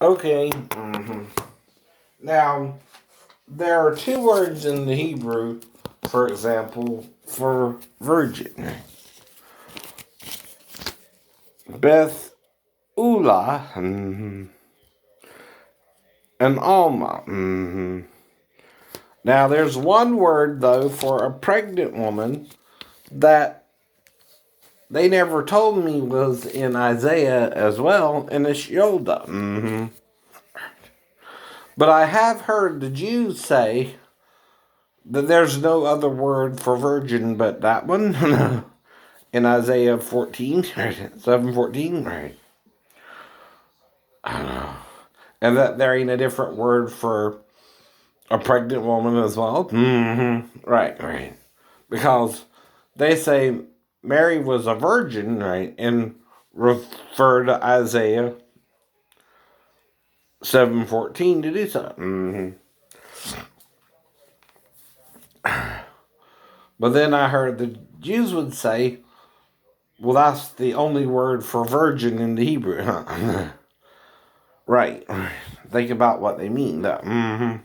Okay. Now, there are two words in the Hebrew, for example, for virgin. Beth Ula and Alma. Now, there's one word, though, for a pregnant woman that they never told me was in Isaiah as well, and it's Yolda. But I have heard the Jews say that there's no other word for virgin but that one in Isaiah 14, 7:14, right? I don't know. And that there ain't a different word for a pregnant woman as well. Right. Because they say Mary was a virgin, right? And refer to Isaiah 7:14 to do so. But then I heard the Jews would say, well, that's the only word for virgin in the Hebrew. Right. Think about what they mean. No,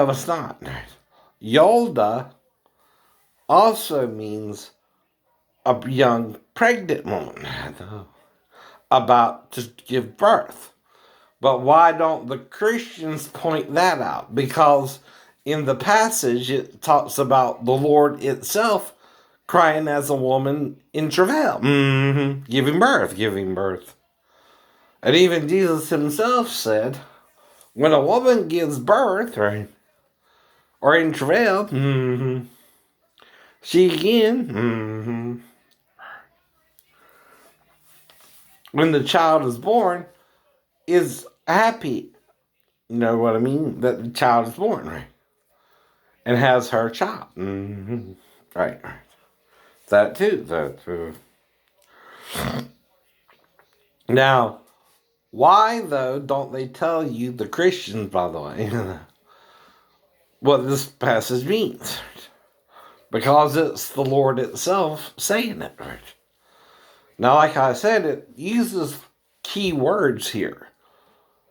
it's not. Yolda also means a young pregnant woman about to give birth. But why don't the Christians point that out? Because in the passage it talks about the Lord itself crying as a woman in travail, giving birth. And even Jesus himself said, when a woman gives birth, right, or in travail, she again, when the child is born, is happy. You know what I mean? That the child is born, right? And has her child. Right. That too. Now, why, though, don't they tell you, the Christians, by the way, what this passage means? Because it's the Lord itself saying it, right? Now, like I said, it uses key words here.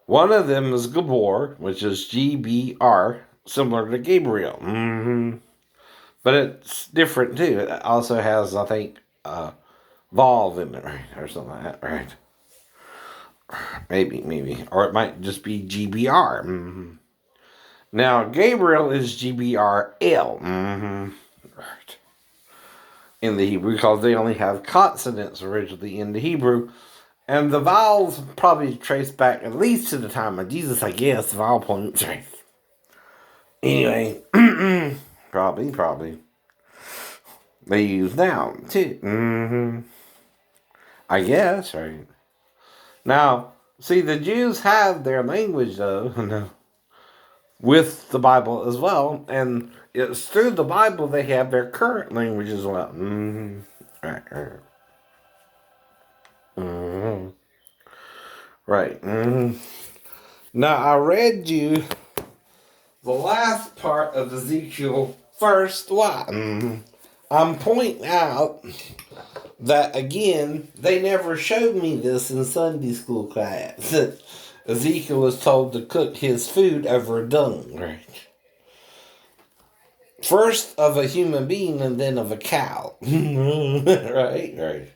One of them is Gabor, which is GBR, similar to Gabriel. But it's different too. It also has, I think, Volve in it, right? Or something like that, right? Maybe. Or it might just be GBR. Now, Gabriel is GBRL. Right. In the Hebrew, because they only have consonants originally in the Hebrew. And the vowels probably trace back at least to the time of Jesus, I guess. Vowel points, right? Anyway, probably. They use noun, too. I guess, right? Now, see, the Jews have their language, though, with the Bible as well, and it's through the Bible they have their current language as well. Right. Now, I read you the last part of Ezekiel first. Why? I'm pointing out that, again, they never showed me this in Sunday school class. Ezekiel was told to cook his food over dung, right? First of a human being and then of a cow. Right.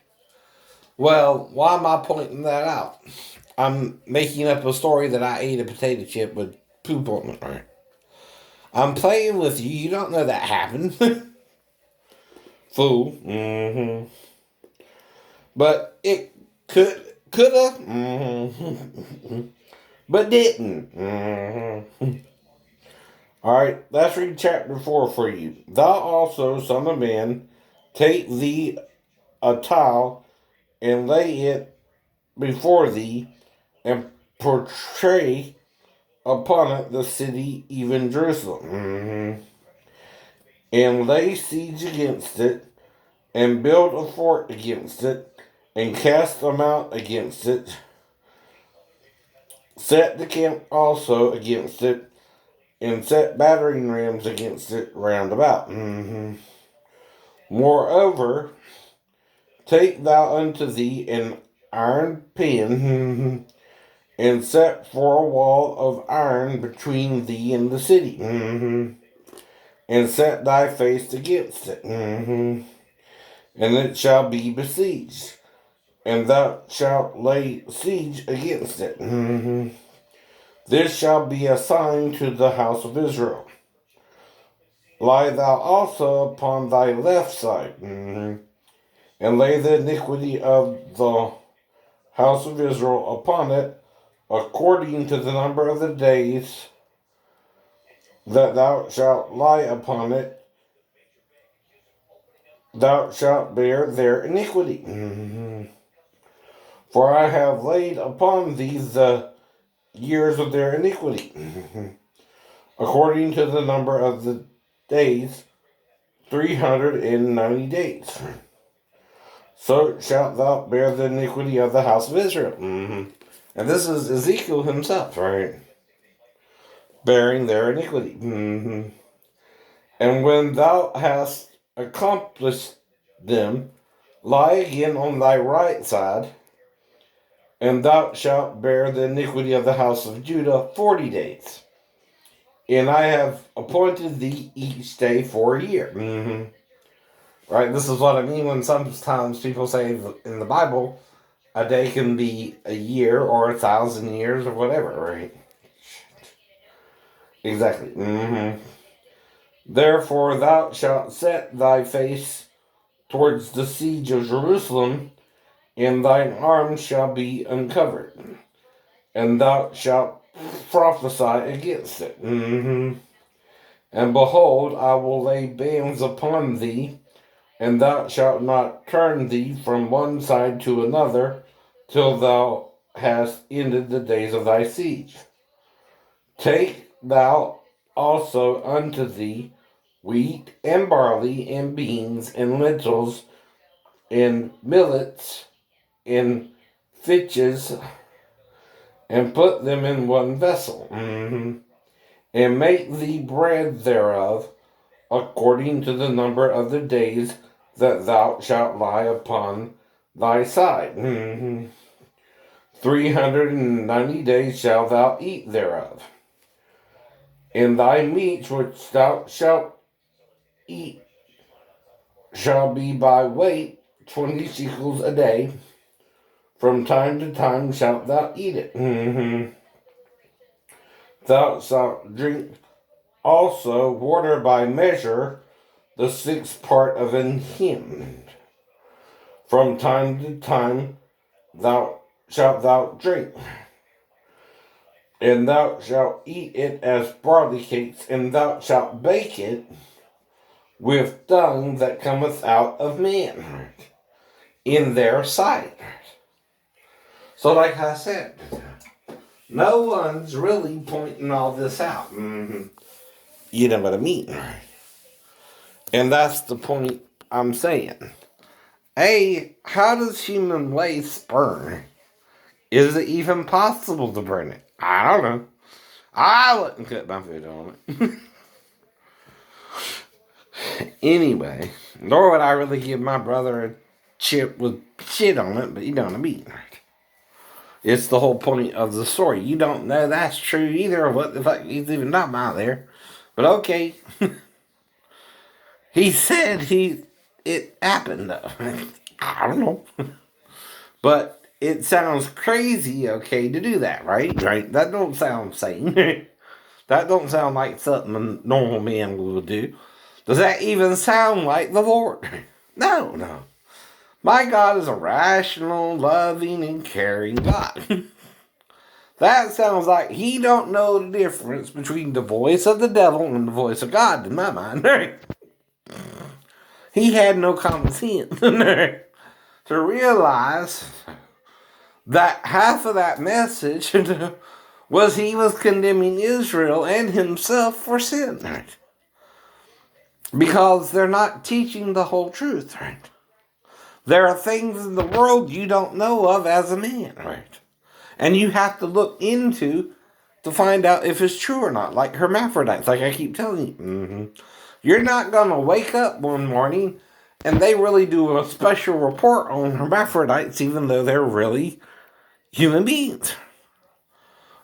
Well, why am I pointing that out? I'm making up a story that I ate a potato chip with poop on it, right? I'm playing with you. You don't know that happened. Fool. But it coulda, but didn't. Alright, let's read chapter 4 for you. Thou also, son of man, take thee a towel and lay it before thee, and portray upon it the city, even Jerusalem, and lay siege against it, and build a fort against it, and cast them out against it. Set the camp also against it, and set battering rams against it round about. Moreover, take thou unto thee an iron pen, and set for a wall of iron between thee and the city, and set thy face against it, and it shall be besieged, and thou shalt lay siege against it. This shall be a sign to the house of Israel. Lie thou also upon thy left side, and lay the iniquity of the house of Israel upon it, according to the number of the days that thou shalt lie upon it, thou shalt bear their iniquity. For I have laid upon thee the years of their iniquity, according to the number of the days, 390 days. So shalt thou bear the iniquity of the house of Israel. And this is Ezekiel himself, right? Bearing their iniquity. And when thou hast accomplished them, lie again on thy right side, and thou shalt bear the iniquity of the house of Judah 40 days. And I have appointed thee each day for a year. Right? This is what I mean when sometimes people say in the Bible, a day can be a year or 1,000 years or whatever, right? Exactly. Therefore thou shalt set thy face towards the siege of Jerusalem, and thine arms shall be uncovered, and thou shalt prophesy against it. And behold, I will lay bands upon thee, and thou shalt not turn thee from one side to another, till thou hast ended the days of thy siege. Take thou also unto thee wheat and barley and beans and lentils and millets and fitches, and put them in one vessel, and make thee bread thereof, according to the number of the days that thou shalt lie upon thy side. 390 days shalt thou eat thereof. And thy meats which thou shalt eat shall be by weight 20 shekels a day. From time to time shalt thou eat it. Thou shalt drink also water by measure, the 6th part of an hin. From time to time thou shalt drink. And thou shalt eat it as barley cakes, and thou shalt bake it with dung that cometh out of man in their sight. So like I said, no one's really pointing all this out. You know what I mean? And that's the point I'm saying. How does human waste burn? Is it even possible to burn it? I don't know. I wouldn't cut my food on it. Anyway, nor would I really give my brother a chip with shit on it, but you know what I mean. It's the whole point of the story. You don't know that's true either, or what the fuck he's even talking about there. But okay. He said it happened though. I don't know. But it sounds crazy, okay, to do that, right? Right? That don't sound sane. That don't sound like something a normal man would do. Does that even sound like the Lord? No. My God is a rational, loving, and caring God. That sounds like he don't know the difference between the voice of the devil and the voice of God, in my mind. He had no common sense to realize that half of that message was he was condemning Israel and himself for sin. Because they're not teaching the whole truth, right? There are things in the world you don't know of as a man, right? And you have to look into to find out if it's true or not, like hermaphrodites, like I keep telling you. You're not going to wake up one morning and they really do a special report on hermaphrodites, even though they're really human beings.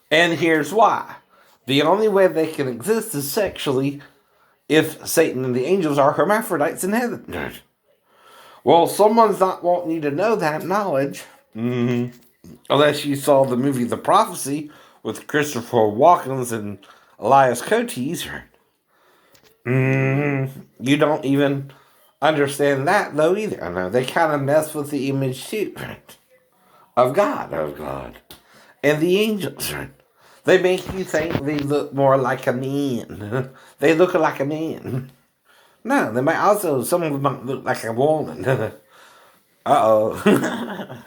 And here's why. The only way they can exist is sexually if Satan and the angels are hermaphrodites in heaven. Well, someone's not wanting you to know that knowledge. Unless you saw the movie The Prophecy with Christopher Walken and Elias Cotes. You don't even understand that, though, either. I know they kind of mess with the image, too, of God, and the angels, They make you think they look more like a man. They look like a man. No, they might also, some of them might look like a woman. Uh-oh.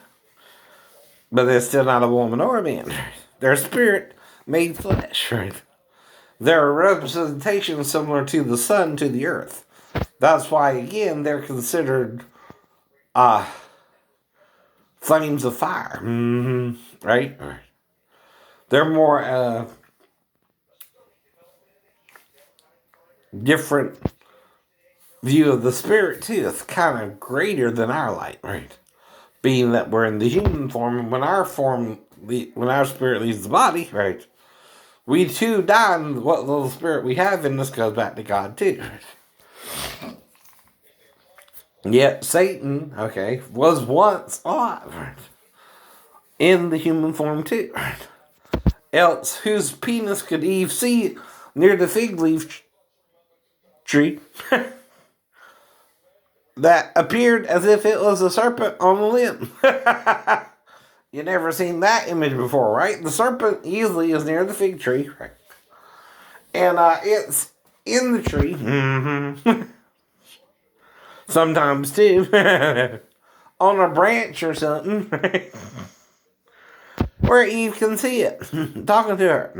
But they're still not a woman or a man. They're a spirit made flesh, They're a representation similar to the sun to the earth. That's why, again, they're considered flames of fire. Right? They're more different view of the spirit, too. It's kind of greater than our light, right? Being that we're in the human form, and when our spirit leaves the body, right, we too die, and what little spirit we have in us goes back to God too. Yet Satan, was once alive, in the human form too. Else, whose penis could Eve see near the fig leaf tree that appeared as if it was a serpent on a limb? You never seen that image before, right? The serpent usually is near the fig tree, right? And it's in the tree. Sometimes too. On a branch or something. Where Eve can see it. Talking to her.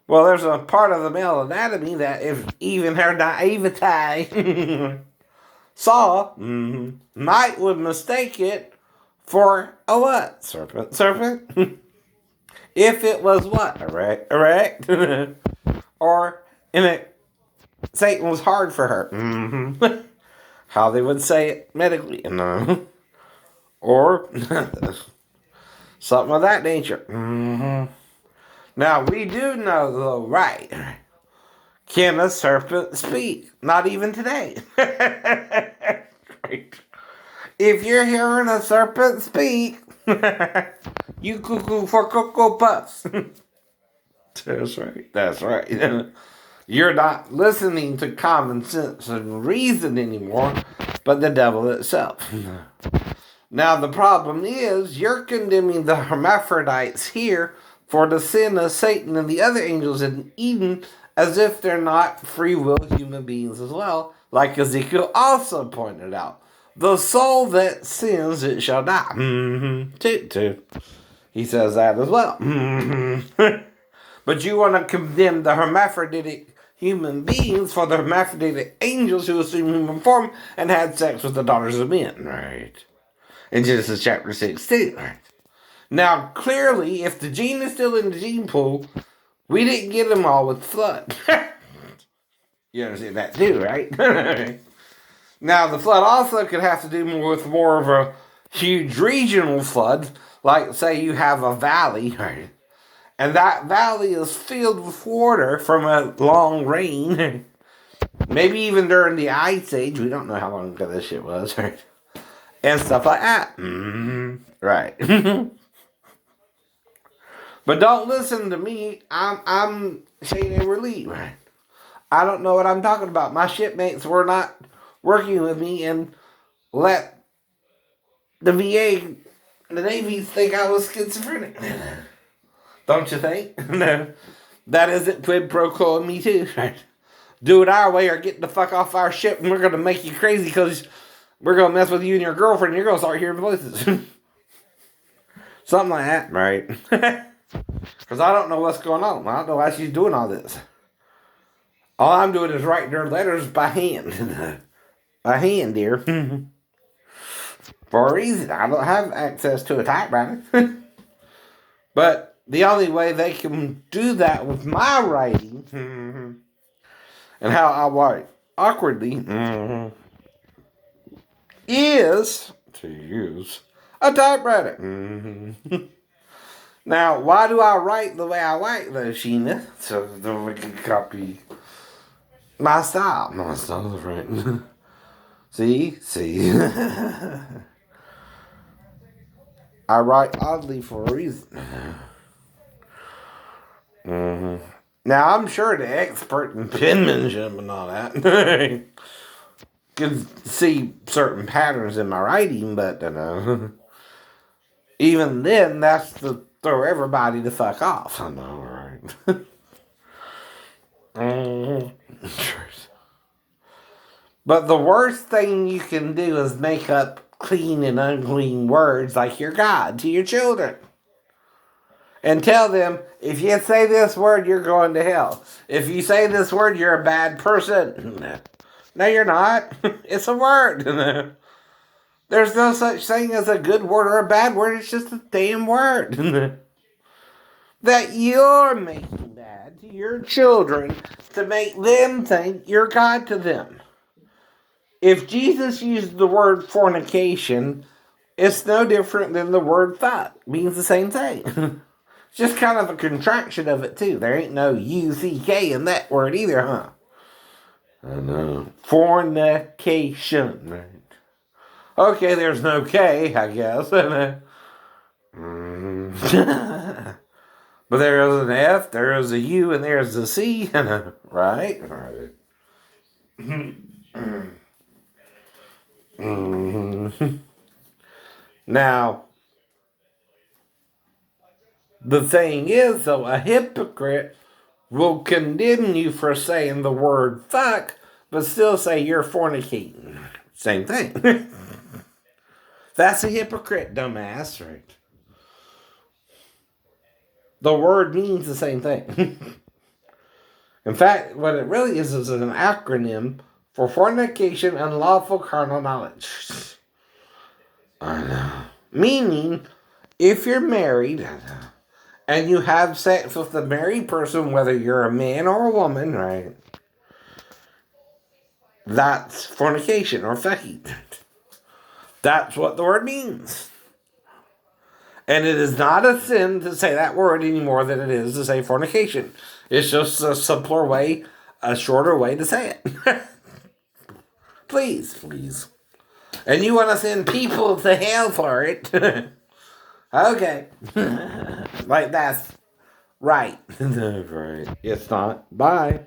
Well, there's a part of the male anatomy that if even her naivete saw, might would mistake it for a what? Serpent? If it was what? Erect? Or in it, Satan was hard for her. How they would say it medically. Or something of that nature. Now, we do know, though, right? Can a serpent speak? Not even today. Right. If you're hearing a serpent speak, you cuckoo for Cocoa Puffs. That's right. You're not listening to common sense and reason anymore, but the devil itself. Now, the problem is, you're condemning the hermaphrodites here for the sin of Satan and the other angels in Eden as if they're not free will human beings as well, like Ezekiel also pointed out. The soul that sins, it shall die. Too. He says that as well. But you want to condemn the hermaphroditic human beings for the hermaphroditic angels who assumed human form and had sex with the daughters of men, right? In Genesis chapter 16, right? Now, clearly, if the gene is still in the gene pool, we didn't get them all with flood. You understand that too, right? Now, the flood also could have to do with more of a huge regional flood, like, say, you have a valley, right? And that valley is filled with water from a long rain. Maybe even during the Ice Age. We don't know how long ago this shit was, right? And stuff like that. Right. But don't listen to me. I'm Shane Relief, right? I don't know what I'm talking about. My shipmates were not working with me and let the VA, the Navy, think I was schizophrenic. Don't you think? No. That isn't quid pro quo me too, right? Do it our way or get the fuck off our ship and we're going to make you crazy because we're going to mess with you and your girlfriend and you're going to start hearing voices. Something like that, right? Because I don't know what's going on. I don't know why she's doing all this. All I'm doing is writing her letters by hand. By hand, dear. For a reason. I don't have access to a typewriter. But the only way they can do that with my writing and how I write awkwardly is to use a typewriter. Now, why do I write the way I write, though, Sheena? So that we can copy my style. My style's right. See. I write oddly for a reason. Mm-hmm. Now, I'm sure the expert in penmanship and all that can see certain patterns in my writing, but even then, that's to throw everybody the fuck off. I know, right? Mm-hmm. But the worst thing you can do is make up clean and unclean words like your God to your children. And tell them, if you say this word, you're going to hell. If you say this word, you're a bad person. No, you're not. It's a word. There's no such thing as a good word or a bad word. It's just a damn word. That you're making bad to your children to make them think you're God to them. If Jesus used the word fornication, it's no different than the word fuck. It means the same thing. It's just kind of a contraction of it, too. There ain't no U-C-K in that word either, huh? I know. Fornication. Right. Okay, there's no K, I guess. But there is an F, there is a U, and there's a C. Right? Right. Now, the thing is, though, a hypocrite will condemn you for saying the word fuck, but still say you're fornicating. Same thing. That's a hypocrite, dumbass, right? The word means the same thing. In fact, what it really is an acronym for fornication and lawful carnal knowledge. I know. Meaning, if you're married and you have sex with a married person, whether you're a man or a woman, right? That's fornication or fucking. That's what the word means. And it is not a sin to say that word any more than it is to say fornication. It's just a simpler way, a shorter way to say it. Please. And you want to send people to hell for it? Okay. Like that's right. Right. It's not. Bye.